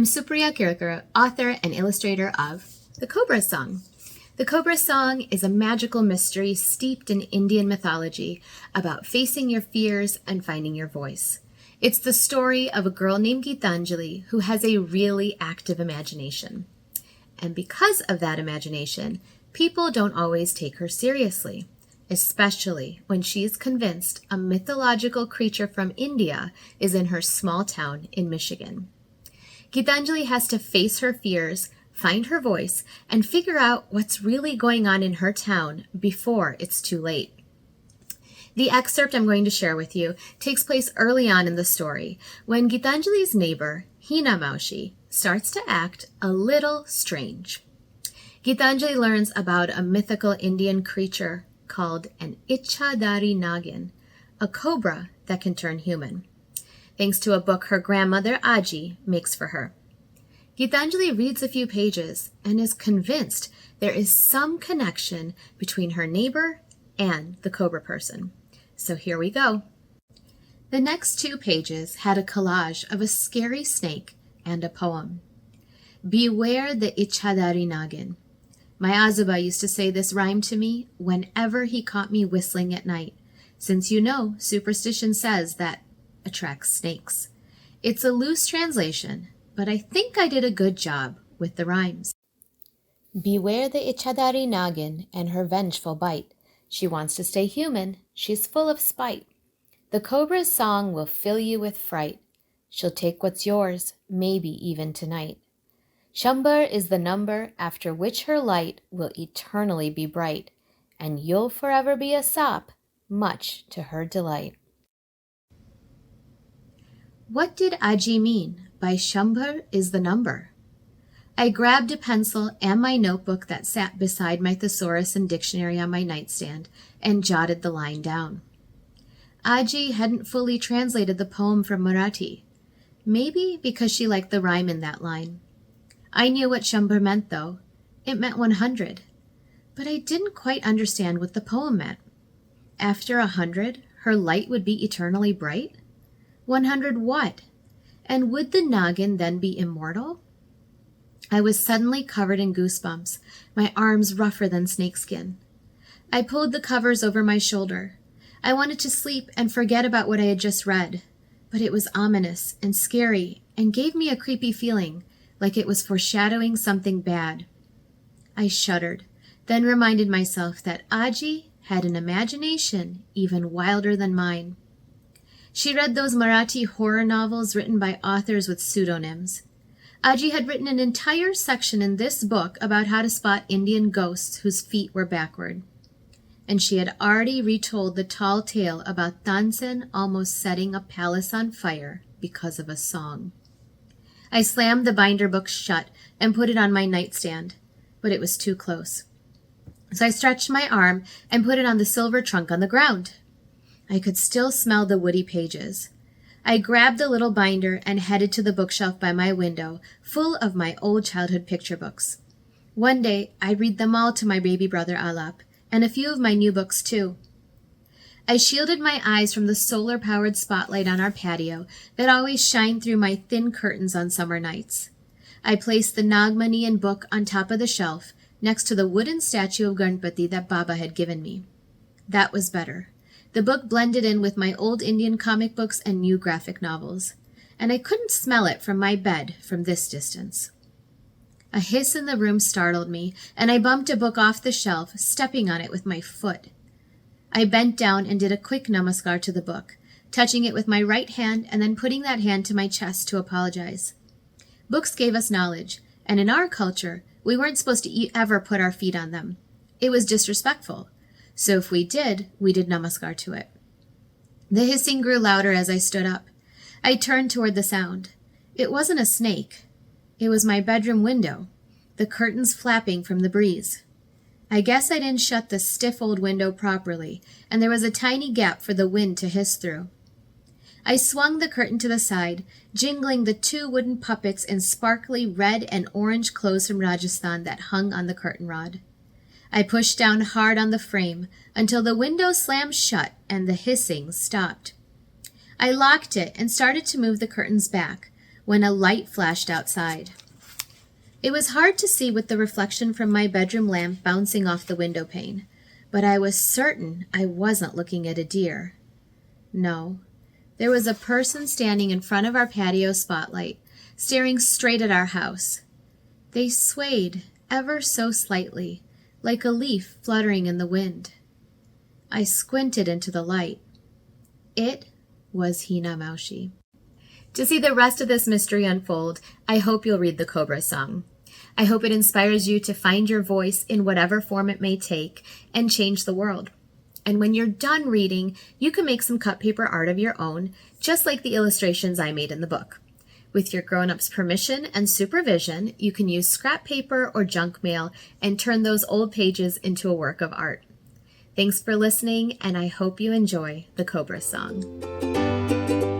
I'm Supriya Kelkar, author and illustrator of The Cobra Song. The Cobra Song is a magical mystery steeped in Indian mythology about facing your fears and finding your voice. It's the story of a girl named Geetanjali who has a really active imagination. And because of that imagination, people don't always take her seriously, especially when she's convinced a mythological creature from India is in her small town in Michigan. Geetanjali has to face her fears, find her voice, and figure out what's really going on in her town before it's too late. The excerpt I'm going to share with you takes place early on in the story when Geetanjali's neighbor, Hina Maushi, starts to act a little strange. Geetanjali learns about a mythical Indian creature called an Ichhadari Nagin, a cobra that can turn human, thanks to a book her grandmother Aji makes for her. Geetanjali reads a few pages and is convinced there is some connection between her neighbor and the cobra person. So here we go. The next 2 pages had a collage of a scary snake and a poem. Beware the Ichhadari Nagin. My Azuba used to say this rhyme to me whenever he caught me whistling at night, since you know superstition says that attracts snakes. It's a loose translation, but I think I did a good job with the rhymes. Beware the Ichhadari Nagin and her vengeful bite. She wants to stay human, she's full of spite. The cobra's song will fill you with fright. She'll take what's yours, maybe even tonight. Shambhar is the number after which her light will eternally be bright, and you'll forever be a sop, much to her delight. What did Aji mean by Shambhar is the number? I grabbed a pencil and my notebook that sat beside my thesaurus and dictionary on my nightstand and jotted the line down. Aji hadn't fully translated the poem from Marathi, maybe because she liked the rhyme in that line. I knew what Shambhar meant, though. It meant 100. But I didn't quite understand what the poem meant. After 100, her light would be eternally bright? 100 what? And would the Nagin then be immortal? I was suddenly covered in goosebumps, my arms rougher than snakeskin. I pulled the covers over my shoulder. I wanted to sleep and forget about what I had just read, but it was ominous and scary and gave me a creepy feeling, like it was foreshadowing something bad. I shuddered, then reminded myself that Aji had an imagination even wilder than mine. She read those Marathi horror novels written by authors with pseudonyms. Aji had written an entire section in this book about how to spot Indian ghosts whose feet were backward. And she had already retold the tall tale about Tansen almost setting a palace on fire because of a song. I slammed the binder book shut and put it on my nightstand, but it was too close. So I stretched my arm and put it on the silver trunk on the ground. I could still smell the woody pages. I grabbed the little binder and headed to the bookshelf by my window, full of my old childhood picture books. One day, I'd read them all to my baby brother Alap, and a few of my new books too. I shielded my eyes from the solar-powered spotlight on our patio that always shined through my thin curtains on summer nights. I placed the Nagmanian book on top of the shelf, next to the wooden statue of Ganpati that Baba had given me. That was better. The book blended in with my old Indian comic books and new graphic novels, and I couldn't smell it from my bed from this distance. A hiss in the room startled me, and I bumped a book off the shelf, stepping on it with my foot. I bent down and did a quick namaskar to the book, touching it with my right hand and then putting that hand to my chest to apologize. Books gave us knowledge, and in our culture, we weren't supposed to ever put our feet on them. It was disrespectful. So if we did namaskar to it. The hissing grew louder as I stood up. I turned toward the sound. It wasn't a snake. It was my bedroom window, the curtains flapping from the breeze. I guess I didn't shut the stiff old window properly, and there was a tiny gap for the wind to hiss through. I swung the curtain to the side, jingling the 2 wooden puppets in sparkly red and orange clothes from Rajasthan that hung on the curtain rod. I pushed down hard on the frame until the window slammed shut and the hissing stopped. I locked it and started to move the curtains back when a light flashed outside. It was hard to see with the reflection from my bedroom lamp bouncing off the window pane, but I was certain I wasn't looking at a deer. No, there was a person standing in front of our patio spotlight, staring straight at our house. They swayed ever so slightly, like a leaf fluttering in the wind. I squinted into the light. It was Hinamaushi. To see the rest of this mystery unfold, I hope you'll read the Cobra song. I hope it inspires you to find your voice in whatever form it may take and change the world. And when you're done reading, you can make some cut paper art of your own, just like the illustrations I made in the book. With your grown-ups' permission and supervision, you can use scrap paper or junk mail and turn those old pages into a work of art. Thanks for listening, and I hope you enjoy the Cobra song.